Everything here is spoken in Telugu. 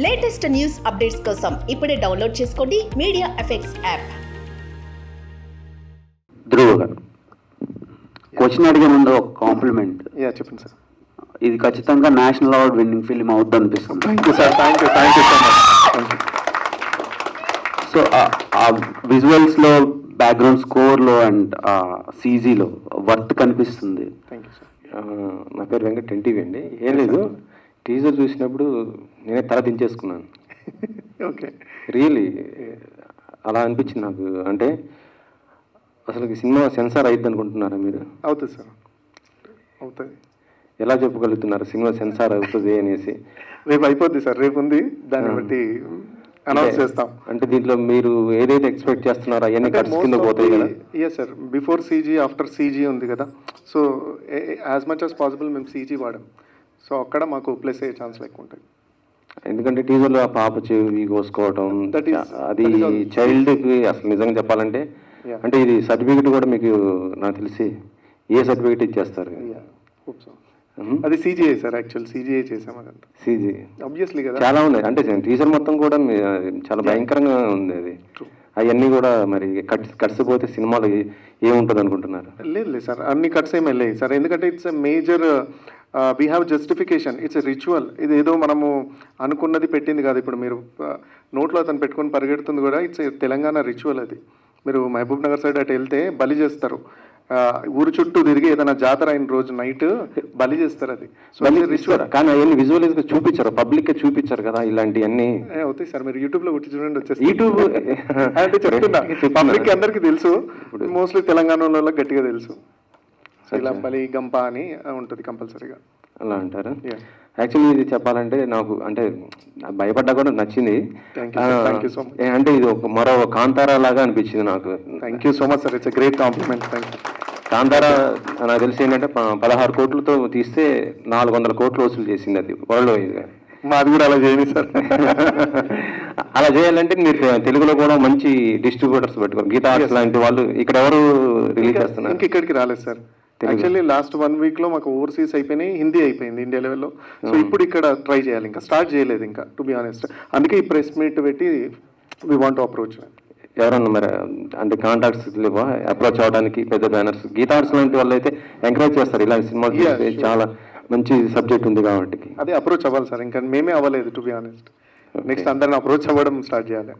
లేటెస్ట్ న్యూస్ అప్డేట్స్ కోసం ఇప్పుడే డౌన్లోడ్ చేసుకోండి మీడియా ఎఫెక్ట్స్ యాప్. ధ్రువ గారు, క్వశ్చన్ అడిగే ముందు ఒక కాంప్లిమెంట్. చెప్పండి సార్. ఇది ఖచ్చితంగా నేషనల్ అవార్డ్ విన్నింగ్ ఫిల్మ్ అవుద్ది అనిపిస్తుంది. Thank you sir, thank you so much. So ఆ విజువల్స్లో, బ్యాక్గ్రౌండ్ స్కోర్లో అండ్ సీజీలో వర్త్ కనిపిస్తుంది. Thank you sir. నా పేరు వెంకట్ ఎన్టీవీ అండి. ఏం లేదు, టీజర్ చూసినప్పుడు నేనే తల దించేసుకున్నాను. ఓకే, రియల్లీ అలా అనిపించింది నాకు. అంటే అసలు సినిమా సెన్సార్ అయిద్ది అనుకుంటున్నారా మీరు? అవుతుంది సార్, అవుతుంది. ఎలా చెప్పగలుగుతున్నారు సినిమా సెన్సార్ అవుతుంది అనేసి? రేపు అయిపోద్ది సార్, రేపు ఉంది, దాన్ని బట్టి అనౌన్స్ చేస్తాం. అంటే దీంట్లో మీరు ఏదైతే ఎక్స్పెక్ట్ చేస్తున్నారో అవన్నీ కట్స్ కింద పోతాయి కదా? Yes sir, before CG after CG ఉంది కదా. So as much as possible మేము సీజీ వాడాం. సో అక్కడ మాకు ప్లస్ అయ్యే ఛాన్స్లు ఎక్కువ ఉంటాయి. ఎందుకంటే టీజర్లో ఆ పాప చెవి కోసుకోవటం, అది చైల్డ్కి అసలు నిజంగా చెప్పాలంటే, అంటే ఇది సర్టిఫికెట్ కూడా మీకు నాకు తెలిసి ఏ సర్టిఫికెట్ ఇచ్చేస్తారు? అది సీజీఐ సార్, యాక్చువల్ సీజీఐ చేసాం. అదంతా సీజీ ఆబ్వియస్లీ కదా, చాలా ఉన్నాయి. అంటే టీజర్ మొత్తం కూడా చాలా భయంకరంగా ఉంది. అది అవన్నీ కూడా మరి కట్స్ పోతే సినిమాలో ఏముంటుంది అనుకుంటున్నారు? లేదు సార్, అన్ని కట్స్ ఏమి వెళ్ళాయి సార్. ఎందుకంటే it's a major, we have justification. It's a ritual. ఇది ఏదో మనము అనుకున్నది పెట్టింది కాదు. ఇప్పుడు మీరు నోట్లో అతను పెట్టుకొని పరిగెడుతుంది కూడా ఇట్స్ తెలంగాణ రిచువల్. అది మీరు మహబూబ్ నగర్ సైడ్ అటు వెళ్తే బలి చేస్తారు. ఊరు చుట్టూ తిరిగి ఏదైనా జాతర అయిన రోజు నైట్ బలి చేస్తారు. అది రిచువల్. కానీ అవన్నీ విజువలైజ్ గా చూపించారు, పబ్లిక్ గా చూపించారు కదా ఇలాంటివన్నీ. అవుతాయి సార్, మీరు యూట్యూబ్ లో కొట్టి చూడండి, వచ్చేసి యూట్యూబ్ అంటే చెప్తున్నా, పబ్లిక్ అందరికీ తెలుసు, మోస్ట్లీ తెలంగాణ వాళ్ళకి గట్టిగా తెలుసు. ఇలా బలి గంప అని ఉంటుంది కంపల్సరీగా. అలా అంటారు. యాక్చువల్లీ ఇది చెప్పాలంటే నాకు అంటే భయపడ్డా కూడా నచ్చింది. అంటే ఇది ఒక మరో కాంతారా లాగా అనిపించింది నాకు. Thank you so much sir, it's great compliment. Thank you. Kantara నాకు తెలిసి ఏంటంటే 16 కోట్లతో తీస్తే 400 కోట్లు వసూలు చేసింది అది వరల్డ్ వైజ్ గా. మాది కూడా అలా చేయండి సార్. అలా చేయాలంటే మీరు తెలుగులో కూడా మంచి డిస్ట్రిబ్యూటర్స్ పెట్టుకోండి. గీతా ఆర్ట్స్ లాంటి వాళ్ళు ఇక్కడ ఎవరు రిలీజ్ చేస్తున్నారు? ఇంక ఇక్కడికి రాలేదు సార్. యాక్చువల్లీ లాస్ట్ 1 వీక్ లో మాకు ఓవర్సీస్ అయిపోయినాయి, హిందీ అయిపోయింది ఇండియా లెవెల్లో. సో ఇప్పుడు ఇక్కడ ట్రై చేయాలి, ఇంకా స్టార్ట్ చేయలేదు ఇంకా, టు బి ఆనెస్ట్. అందుకే ఈ ప్రెస్ మీట్ పెట్టి వి వాంట్ టు అప్రోచ్. ఎవరన్నా మరి అంటే కాంటాక్ట్స్ లేవా అప్రోచ్ అవడానికి? పెద్ద బ్యానర్స్, గీతా ఆర్ట్స్ లాంటి వాళ్ళు అయితే ఎంకరేజ్ చేస్తారు ఇలాంటి సినిమాలు. చాలా మంచి సబ్జెక్ట్ ఉంది కాబట్టి అదే అప్రోచ్ అవ్వాలి సార్. ఇంకా మేమే అవ్వలేదు, టు బి ఆనెస్ట్. నెక్స్ట్ అందరిని అప్రోచ్ అవ్వడం స్టార్ట్ చేయాలి.